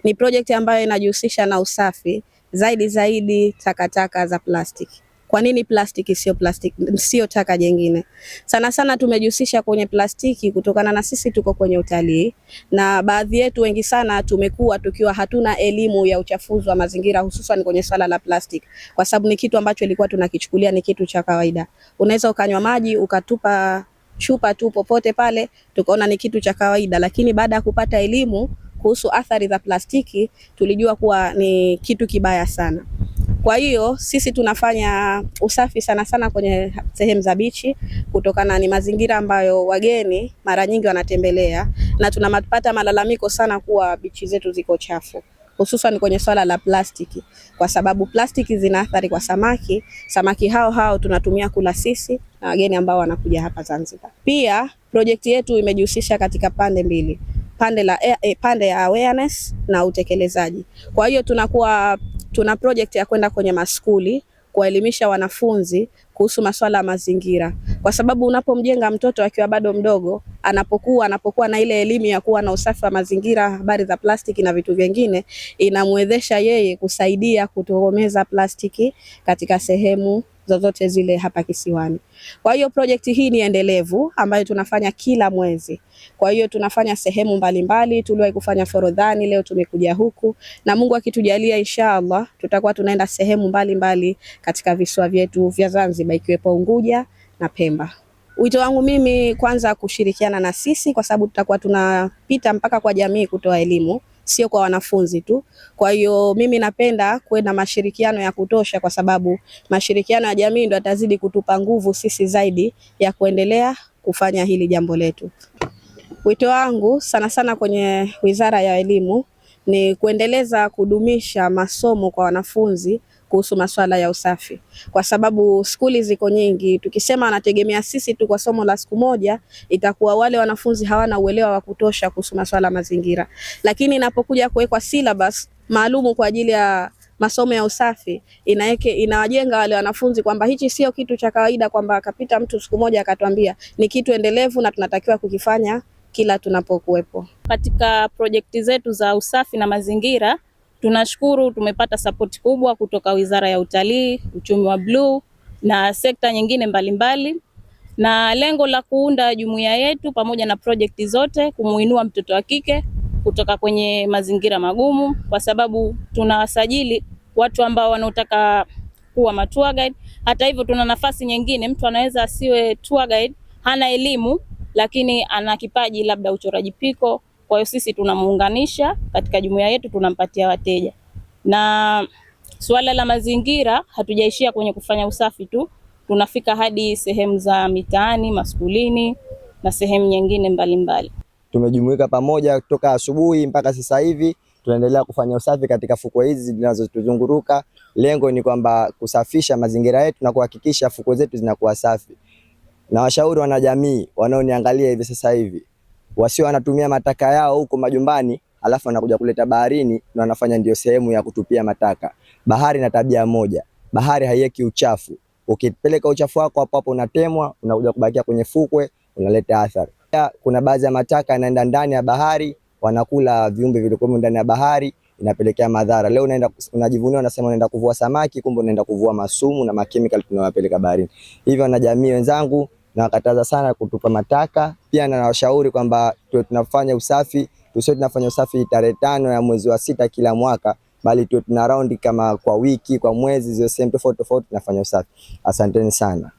Ni project ambayo inajihusisha na usafi zaidi takataka za plastiki. Kwa nini plastiki sio taka jengine? Sana sana tumejihusisha kwenye plastiki kutokana na sisi tuko kwenye utalii, na baadhi yetu wengi sana tumekuwa tukiwa hatuna elimu ya uchafuzi wa mazingira, hususan kwenye swala la plastiki, kwa sababu ni kitu ambacho ilikuwa tunakichukulia ni kitu cha kawaida. Unaweza ukanywa maji ukatupa chupa tu popote pale, tukaona ni kitu cha kawaida, lakini baada ya kupata elimu kuhusu athari za plastiki tulijua kuwa ni kitu kibaya sana. Kwa hiyo sisi tunafanya usafi sana sana kwenye sehemu za bichi, kutokana ni mazingira ambayo wageni mara nyingi wanatembelea, na tunapata malalamiko sana kuwa bichi zetu ziko chafu, hususan kwenye swala la plastiki, kwa sababu plastiki zina athari kwa samaki. Samaki hao tunatumia kula sisi na wageni ambao wanakuja hapa Zanzibar. Pia project yetu imejihusisha katika pande mbili, pande ya awareness na utekelezaji. Kwa hiyo tuna project ya kwenda kwenye maskuli kuwaelimisha wanafunzi kuhusu masuala ya mazingira, kwa sababu unapomjenga mtoto akiwa bado mdogo, anapokuwa na ile elimu ya kuwa na usafi wa mazingira, habari za plastiki na vitu vingine, inamwezesha yeye kusaidia kutokomeza plastiki katika sehemu zozote zile hapa kisiwani. Kwa hiyo project hii ni endelevu ambayo tunafanya kila mwezi. Kwa hiyo tunafanya sehemu mbalimbali, tuliwahi kufanya Forodhani, leo tumekuja huku, na Mungu akitujalia inshallah tutakuwa tunaenda sehemu mbalimbali katika visiwa vyetu vya Zanzibar ikiwepo Unguja na Pemba. Wito wangu mimi kwanza kushirikiana na sisi, kwa sababu tutakuwa tunapita mpaka kwa jamii kutoa elimu, sio kwa wanafunzi tu. Kwa hiyo mimi napenda kuwe na mashirikiano ya kutosha, kwa sababu mashirikiano ya jamii ndio atazidi kutupa nguvu sisi zaidi ya kuendelea kufanya hili jambo letu. Wito wangu sana sana kwenye Wizara ya Elimu ni kuendeleza kudumisha masomo kwa wanafunzi kuhusu masuala ya usafi, kwa sababu skuli ziko nyingi. Tukisema anategemea sisi tu kwa somo la siku moja, itakuwa wale wanafunzi hawana uelewa wa kutosha kuhusu masuala mazingira. Lakini inapokuja kuwekwa syllabus maalumu kwa ajili ya masomo ya usafi, inawajenga wale wanafunzi kwamba hichi sio kitu cha kawaida, kwamba akapita mtu siku moja akatuambia, ni kitu endelevu na tunatakiwa kukifanya kila tunapokuwepo. Katika projekti zetu za usafi na mazingira, tunashukuru tumepata support kubwa kutoka Wizara ya Utalii, Uchumi wa Bluu na sekta nyingine mbalimbali, na lengo la kuunda jumuiya yetu pamoja na projekti zote kumuinua mtoto wa kike kutoka kwenye mazingira magumu, kwa sababu tunawasajili watu ambao wanaotaka kuwa tour guide. Hata hivyo tuna nafasi nyingine, mtu anaweza asiwe tour guide, hana elimu lakini ana kipaji labda uchoraji piko. Kwa hiyo sisi tunamuunganisha katika jumuiya yetu, tunampatia wateja. Na suala la mazingira hatujaishia kwenye kufanya usafi tu, tunafika hadi sehemu za mitaani, maskulini na sehemu nyingine mbalimbali. Tumejumuika pamoja kutoka asubuhi mpaka sasa hivi, tunaendelea kufanya usafi katika fukwe hizi zinazotuzunguruka. Lengo ni kwamba kusafisha mazingira yetu na kuhakikisha fukwe zetu zinakuwa safi. Na washauri wanajamii wanaoniangalia hivi sasa hivi, wasio wanatumia mataka yao huko majumbani alafu wanakuja kuleta baharini na wanafanya ndio sehemu ya kutupia mataka. Bahari na tabia moja, bahari haiweki uchafu. Ukipeleka uchafu wako hapo hapo unatemwa, unakuja kubakia kwenye fukwe, unaleta athari. Kuna baadhi ya mataka yanaenda ndani ya bahari, wanakula viumbe vilivyokuwa ndani ya bahari, inapelekea madhara. Leo unajivunia unasema unaenda kuvua samaki, kumbe unaenda kuvua masumu na makemikali tunayopeleka baharini. Hivyo wanajamii wenzangu, nawakataza sana kutupa mataka. Pia na nawashauri kwamba tunafanya usafi, tunafanya usafi tarehe 5 ya mwezi wa 6 kila mwaka, bali tuna raundi kama kwa wiki, kwa mwezi, zio sehemu tofauti tofauti tunafanya usafi. Asanteni sana.